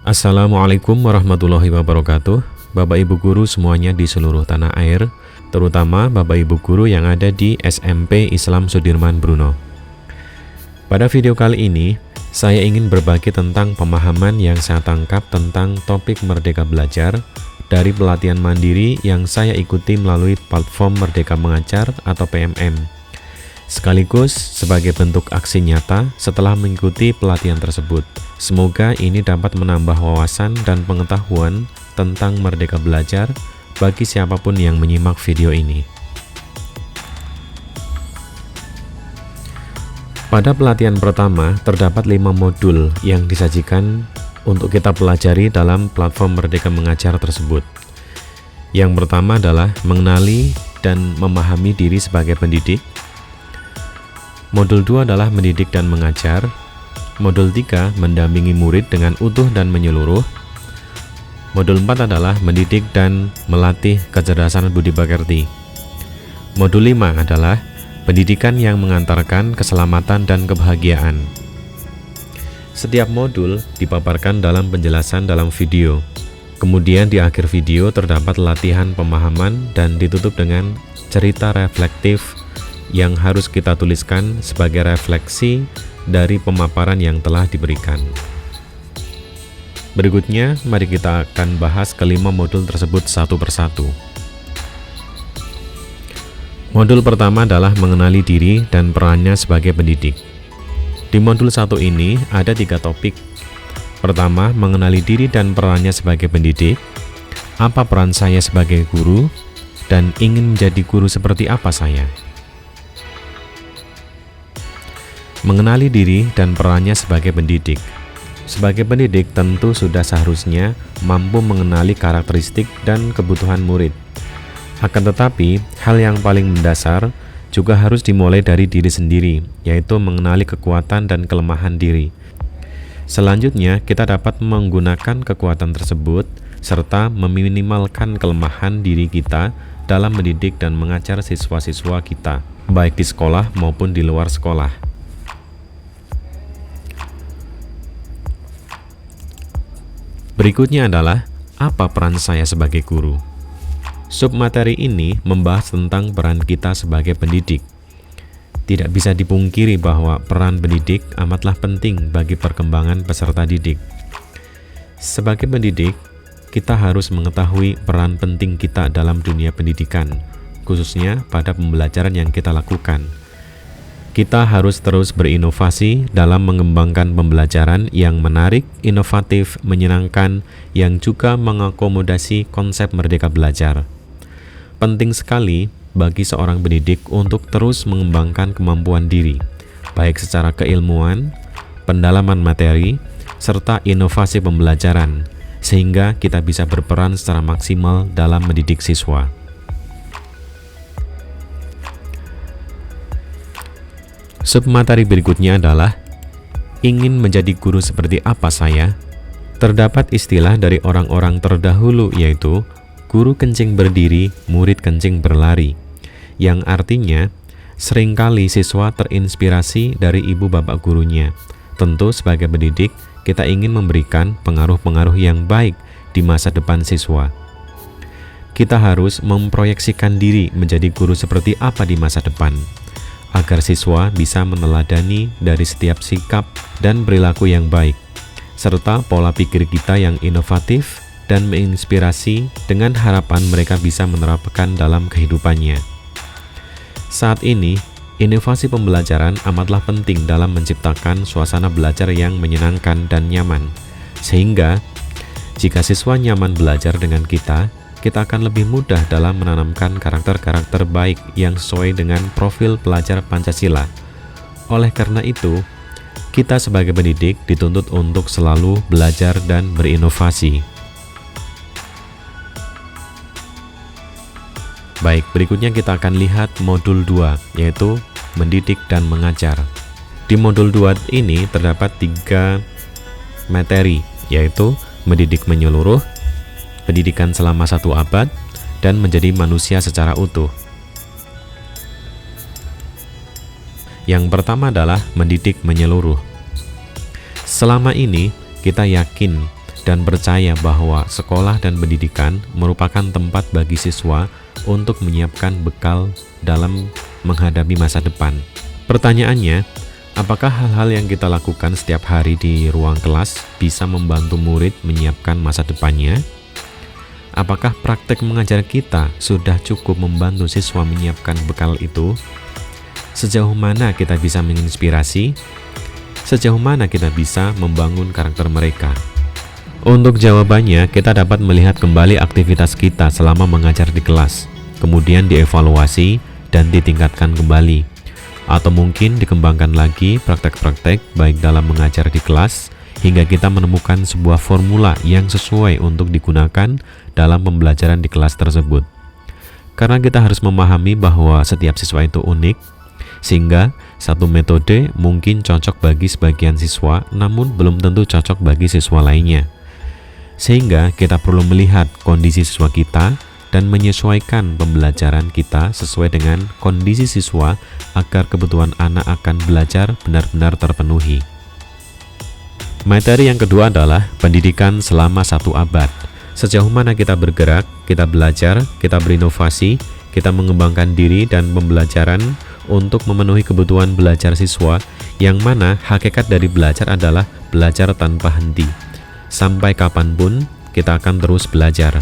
Assalamualaikum warahmatullahi wabarakatuh. Bapak Ibu Guru semuanya di seluruh tanah air, terutama Bapak Ibu Guru yang ada di SMP Islam Sudirman Bruno. Pada video kali ini, saya ingin berbagi tentang pemahaman yang saya tangkap tentang topik Merdeka Belajar dari pelatihan mandiri yang saya ikuti melalui platform Merdeka Mengajar atau PMM. Sekaligus sebagai bentuk aksi nyata setelah mengikuti pelatihan tersebut. Semoga ini dapat menambah wawasan dan pengetahuan tentang Merdeka Belajar bagi siapapun yang menyimak video ini. Pada pelatihan pertama, terdapat 5 modul yang disajikan untuk kita pelajari dalam platform Merdeka Mengajar tersebut. Yang pertama adalah mengenali dan memahami diri sebagai pendidik. Modul 2 adalah mendidik dan mengajar. Modul 3, mendampingi murid dengan utuh dan menyeluruh. Modul 4 adalah mendidik dan melatih kecerdasan budi pekerti. Modul 5 adalah pendidikan yang mengantarkan keselamatan dan kebahagiaan. Setiap modul dipaparkan dalam penjelasan dalam video. Kemudian di akhir video terdapat latihan pemahaman dan ditutup dengan cerita reflektif yang harus kita tuliskan sebagai refleksi dari pemaparan yang telah diberikan. Berikutnya, mari kita akan bahas kelima modul tersebut satu persatu. Modul pertama adalah mengenali diri dan perannya sebagai pendidik. Di modul 1 ini ada 3 topik. Pertama, mengenali diri dan perannya sebagai pendidik. Apa peran saya sebagai guru? Dan ingin menjadi guru seperti apa saya? Mengenali diri dan perannya sebagai pendidik. Sebagai pendidik tentu sudah seharusnya mampu mengenali karakteristik dan kebutuhan murid. Akan tetapi, hal yang paling mendasar juga harus dimulai dari diri sendiri, yaitu mengenali kekuatan dan kelemahan diri. Selanjutnya, kita dapat menggunakan kekuatan tersebut serta meminimalkan kelemahan diri kita dalam mendidik dan mengajar siswa-siswa kita, baik di sekolah maupun di luar sekolah. Berikutnya adalah, apa peran saya sebagai guru? Submateri ini membahas tentang peran kita sebagai pendidik. Tidak bisa dipungkiri bahwa peran pendidik amatlah penting bagi perkembangan peserta didik. Sebagai pendidik, kita harus mengetahui peran penting kita dalam dunia pendidikan, khususnya pada pembelajaran yang kita lakukan. Kita harus terus berinovasi dalam mengembangkan pembelajaran yang menarik, inovatif, menyenangkan, yang juga mengakomodasi konsep Merdeka Belajar. Penting sekali bagi seorang pendidik untuk terus mengembangkan kemampuan diri, baik secara keilmuan, pendalaman materi, serta inovasi pembelajaran, sehingga kita bisa berperan secara maksimal dalam mendidik siswa. Submateri berikutnya adalah, ingin menjadi guru seperti apa saya? Terdapat istilah dari orang-orang terdahulu yaitu, guru kencing berdiri, murid kencing berlari, yang artinya seringkali siswa terinspirasi dari ibu bapak gurunya. Tentu sebagai pendidik, kita ingin memberikan pengaruh-pengaruh yang baik di masa depan siswa. Kita harus memproyeksikan diri menjadi guru seperti apa di masa depan, agar siswa bisa meneladani dari setiap sikap dan perilaku yang baik, serta pola pikir kita yang inovatif dan menginspirasi dengan harapan mereka bisa menerapkan dalam kehidupannya. Saat ini, inovasi pembelajaran amatlah penting dalam menciptakan suasana belajar yang menyenangkan dan nyaman, sehingga jika siswa nyaman belajar dengan kita akan lebih mudah dalam menanamkan karakter-karakter baik yang sesuai dengan profil pelajar Pancasila. Oleh karena itu, kita sebagai pendidik dituntut untuk selalu belajar dan berinovasi. Baik, berikutnya kita akan lihat modul 2, yaitu mendidik dan mengajar. Di modul 2 ini terdapat 3 materi, yaitu mendidik menyeluruh, pendidikan selama 1 abad, dan menjadi manusia secara utuh. Yang pertama adalah mendidik menyeluruh. Selama ini, kita yakin dan percaya bahwa sekolah dan pendidikan merupakan tempat bagi siswa untuk menyiapkan bekal dalam menghadapi masa depan. Pertanyaannya, apakah hal-hal yang kita lakukan setiap hari di ruang kelas bisa membantu murid menyiapkan masa depannya? Apakah praktek mengajar kita sudah cukup membantu siswa menyiapkan bekal itu? Sejauh mana kita bisa menginspirasi? Sejauh mana kita bisa membangun karakter mereka? Untuk jawabannya, kita dapat melihat kembali aktivitas kita selama mengajar di kelas, kemudian dievaluasi dan ditingkatkan kembali, atau mungkin dikembangkan lagi praktek-praktek baik dalam mengajar di kelas, hingga kita menemukan sebuah formula yang sesuai untuk digunakan dalam pembelajaran di kelas tersebut. Karena kita harus memahami bahwa setiap siswa itu unik, sehingga satu metode mungkin cocok bagi sebagian siswa, namun belum tentu cocok bagi siswa lainnya. Sehingga kita perlu melihat kondisi siswa kita dan menyesuaikan pembelajaran kita sesuai dengan kondisi siswa agar kebutuhan anak akan belajar benar-benar terpenuhi. Materi yang kedua adalah pendidikan selama 1 abad. Sejauh mana kita bergerak, kita belajar, kita berinovasi, kita mengembangkan diri dan pembelajaran untuk memenuhi kebutuhan belajar siswa, yang mana hakikat dari belajar adalah belajar tanpa henti. Sampai kapanpun kita akan terus belajar.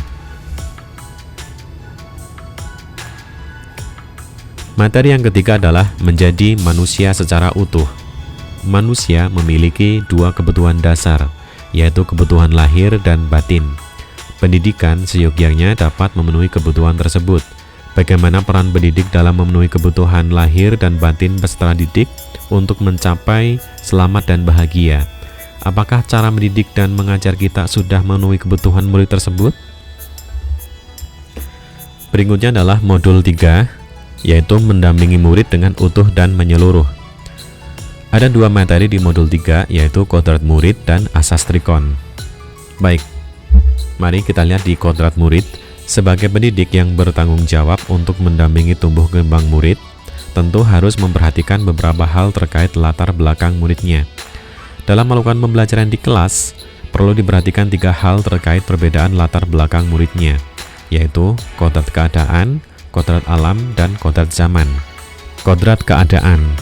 Materi yang ketiga adalah menjadi manusia secara utuh. Manusia memiliki 2 kebutuhan dasar, yaitu kebutuhan lahir dan batin. Pendidikan seyogyanya dapat memenuhi kebutuhan tersebut. Bagaimana peran pendidik dalam memenuhi kebutuhan lahir dan batin peserta didik untuk mencapai selamat dan bahagia? Apakah cara mendidik dan mengajar kita sudah memenuhi kebutuhan murid tersebut? Berikutnya adalah modul 3, yaitu mendampingi murid dengan utuh dan menyeluruh. Ada 2 materi di modul 3, yaitu kodrat murid dan asas trikon. Baik, mari kita lihat di kodrat murid. Sebagai pendidik yang bertanggung jawab untuk mendampingi tumbuh kembang murid, tentu harus memperhatikan beberapa hal terkait latar belakang muridnya. Dalam melakukan pembelajaran di kelas, perlu diperhatikan 3 hal terkait perbedaan latar belakang muridnya, yaitu kodrat keadaan, kodrat alam, dan kodrat zaman. Kodrat keadaan.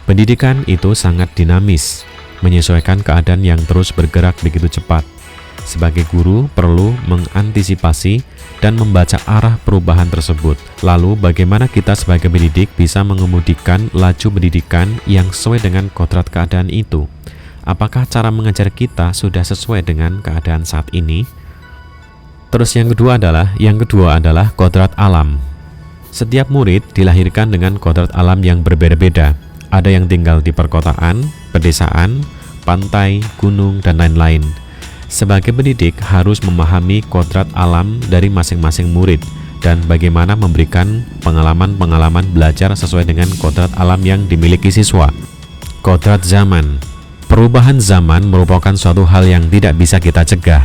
Pendidikan itu sangat dinamis, menyesuaikan keadaan yang terus bergerak begitu cepat. Sebagai guru, perlu mengantisipasi dan membaca arah perubahan tersebut. Lalu, bagaimana kita sebagai pendidik bisa mengemudikan laju pendidikan yang sesuai dengan kodrat keadaan itu? Apakah cara mengajar kita sudah sesuai dengan keadaan saat ini? Terus yang kedua adalah kodrat alam. Setiap murid dilahirkan dengan kodrat alam yang berbeda-beda. Ada yang tinggal di perkotaan, pedesaan, pantai, gunung, dan lain-lain. Sebagai pendidik harus memahami kodrat alam dari masing-masing murid dan bagaimana memberikan pengalaman-pengalaman belajar sesuai dengan kodrat alam yang dimiliki siswa. Kodrat zaman. Perubahan zaman merupakan suatu hal yang tidak bisa kita cegah.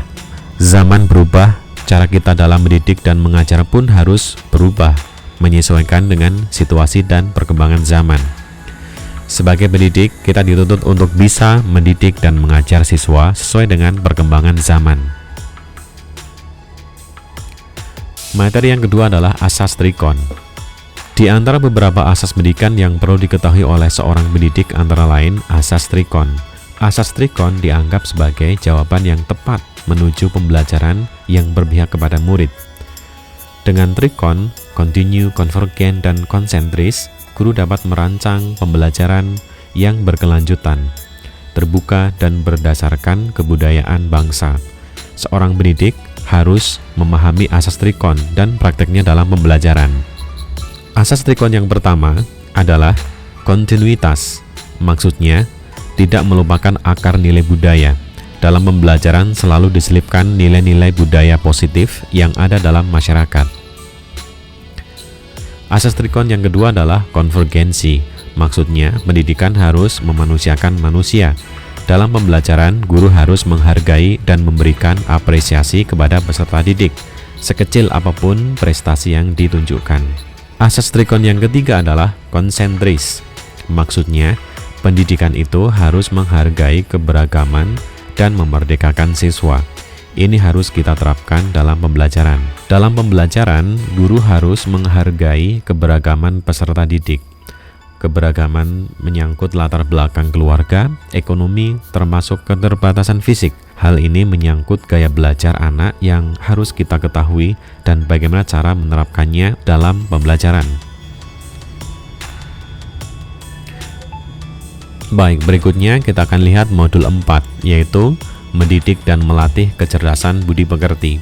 Zaman berubah, cara kita dalam mendidik dan mengajar pun harus berubah, menyesuaikan dengan situasi dan perkembangan zaman. Sebagai pendidik, kita dituntut untuk bisa mendidik dan mengajar siswa sesuai dengan perkembangan zaman. Materi yang kedua adalah asas trikon. Di antara beberapa asas pendidikan yang perlu diketahui oleh seorang pendidik antara lain asas trikon. Asas trikon dianggap sebagai jawaban yang tepat menuju pembelajaran yang berpihak kepada murid. Dengan trikon, kontinu, konvergen, dan konsentris, guru dapat merancang pembelajaran yang berkelanjutan, terbuka, dan berdasarkan kebudayaan bangsa. Seorang pendidik harus memahami asas trikon dan prakteknya dalam pembelajaran. Asas trikon yang pertama adalah kontinuitas. Maksudnya, tidak melupakan akar nilai budaya. Dalam pembelajaran selalu diselipkan nilai-nilai budaya positif yang ada dalam masyarakat. Asas trikon yang kedua adalah konvergensi. Maksudnya, pendidikan harus memanusiakan manusia. Dalam pembelajaran, guru harus menghargai dan memberikan apresiasi kepada peserta didik, sekecil apapun prestasi yang ditunjukkan. Asas trikon yang ketiga adalah konsentris. Maksudnya, pendidikan itu harus menghargai keberagaman dan memerdekakan siswa. Ini harus kita terapkan dalam pembelajaran. Dalam pembelajaran, guru harus menghargai keberagaman peserta didik. Keberagaman menyangkut latar belakang keluarga, ekonomi, termasuk keterbatasan fisik. Hal ini menyangkut gaya belajar anak yang harus kita ketahui dan bagaimana cara menerapkannya dalam pembelajaran. Baik, berikutnya kita akan lihat modul 4, yaitu mendidik dan melatih kecerdasan budi pekerti.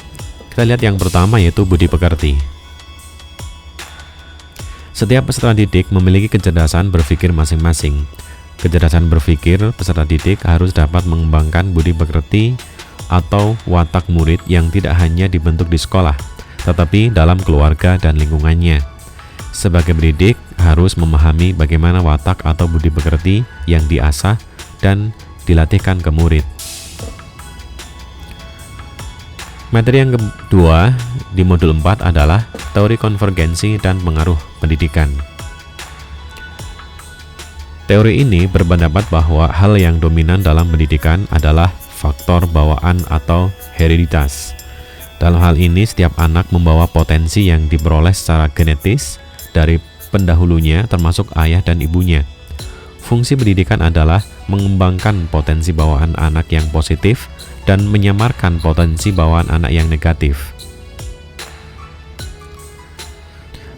Kita lihat yang pertama, yaitu budi pekerti. Setiap peserta didik memiliki kecerdasan berpikir masing-masing. Kecerdasan berpikir peserta didik harus dapat mengembangkan budi pekerti atau watak murid yang tidak hanya dibentuk di sekolah, tetapi dalam keluarga dan lingkungannya. Sebagai pendidik harus memahami bagaimana watak atau budi pekerti yang diasah dan dilatihkan ke murid. Materi yang kedua di modul 4 adalah teori konvergensi dan pengaruh pendidikan. Teori ini berpendapat bahwa hal yang dominan dalam pendidikan adalah faktor bawaan atau hereditas. Dalam hal ini, setiap anak membawa potensi yang diperoleh secara genetis dari pendahulunya, termasuk ayah dan ibunya. Fungsi pendidikan adalah mengembangkan potensi bawaan anak yang positif dan menyamarkan potensi bawaan anak yang negatif.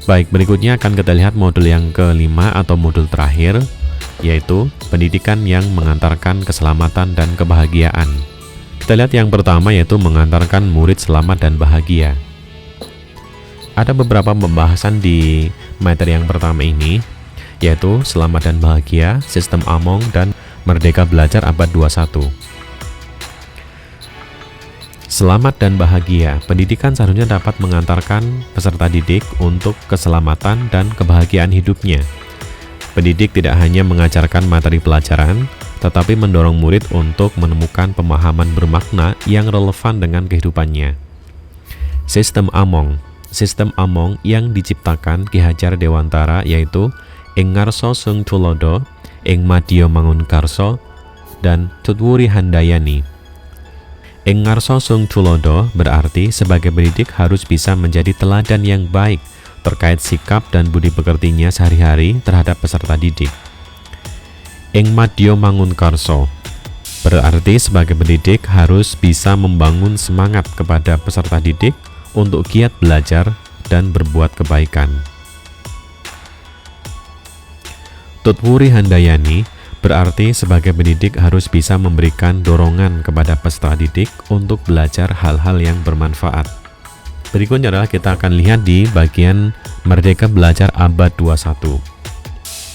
Baik, berikutnya akan kita lihat modul yang kelima atau modul terakhir, yaitu pendidikan yang mengantarkan keselamatan dan kebahagiaan. Kita lihat yang pertama, yaitu mengantarkan murid selamat dan bahagia. Ada beberapa pembahasan di materi yang pertama ini, yaitu selamat dan bahagia, sistem Among, dan Merdeka Belajar Abad 21. Selamat dan bahagia, pendidikan seharusnya dapat mengantarkan peserta didik untuk keselamatan dan kebahagiaan hidupnya. Pendidik tidak hanya mengajarkan materi pelajaran, tetapi mendorong murid untuk menemukan pemahaman bermakna yang relevan dengan kehidupannya. Sistem Among. Sistem Among yang diciptakan Ki Hajar Dewantara, yaitu Ing Ngarsa Sung Tulodo, Ing Madya Mangun Karso, dan Tutwuri Handayani. Ing Ngarsa Sung Tulodo berarti sebagai pendidik harus bisa menjadi teladan yang baik terkait sikap dan budi pekertinya sehari-hari terhadap peserta didik. Ing Madya Mangun Karso berarti sebagai pendidik harus bisa membangun semangat kepada peserta didik untuk giat belajar dan berbuat kebaikan. Tutwuri Handayani berarti sebagai pendidik harus bisa memberikan dorongan kepada peserta didik untuk belajar hal-hal yang bermanfaat. Berikutnya adalah kita akan lihat di bagian Merdeka Belajar Abad 21.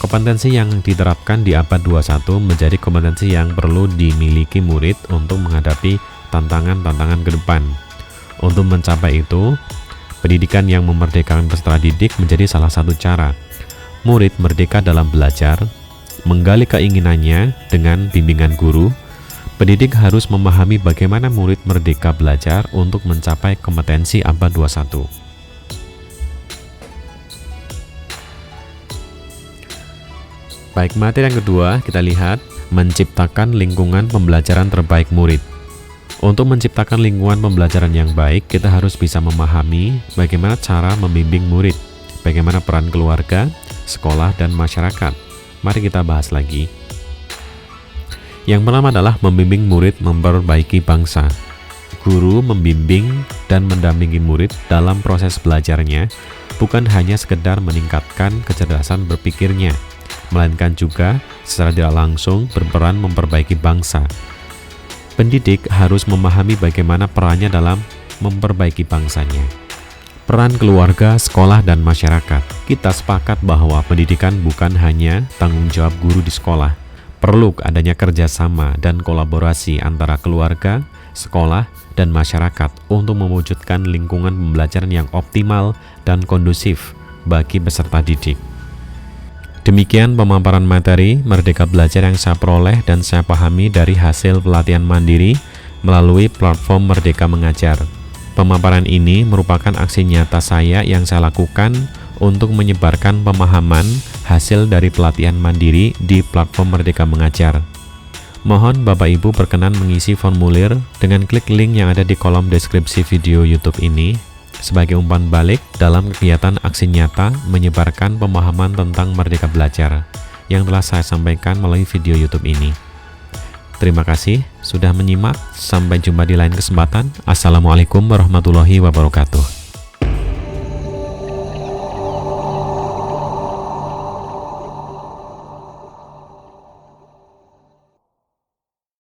Kompetensi yang diterapkan di Abad 21 menjadi kompetensi yang perlu dimiliki murid untuk menghadapi tantangan-tantangan ke depan. Untuk mencapai itu, pendidikan yang memerdekakan peserta didik menjadi salah satu cara. Murid merdeka dalam belajar, menggali keinginannya dengan bimbingan guru. Pendidik harus memahami bagaimana murid merdeka belajar untuk mencapai kompetensi Abad 21. Baik, materi yang kedua kita lihat menciptakan lingkungan pembelajaran terbaik murid. Untuk menciptakan lingkungan pembelajaran yang baik, kita harus bisa memahami bagaimana cara membimbing murid, bagaimana peran keluarga, sekolah, dan masyarakat. Mari kita bahas lagi. Yang pertama adalah membimbing murid memperbaiki bangsa. Guru membimbing dan mendampingi murid dalam proses belajarnya, bukan hanya sekedar meningkatkan kecerdasan berpikirnya, melainkan juga secara tidak langsung berperan memperbaiki bangsa. Pendidik harus memahami bagaimana perannya dalam memperbaiki bangsanya. Peran keluarga, sekolah, dan masyarakat. Kita sepakat bahwa pendidikan bukan hanya tanggung jawab guru di sekolah. Perlu adanya kerjasama dan kolaborasi antara keluarga, sekolah, dan masyarakat untuk mewujudkan lingkungan pembelajaran yang optimal dan kondusif bagi peserta didik. Demikian pemaparan materi Merdeka Belajar yang saya peroleh dan saya pahami dari hasil pelatihan mandiri melalui platform Merdeka Mengajar. Pemaparan ini merupakan aksi nyata saya yang saya lakukan untuk menyebarkan pemahaman hasil dari pelatihan mandiri di platform Merdeka Mengajar. Mohon Bapak Ibu berkenan mengisi formulir dengan klik link yang ada di kolom deskripsi video YouTube ini sebagai umpan balik dalam kegiatan aksi nyata menyebarkan pemahaman tentang Merdeka Belajar yang telah saya sampaikan melalui video YouTube ini. Terima kasih sudah menyimak. Sampai jumpa di lain kesempatan. Assalamualaikum warahmatullahi wabarakatuh.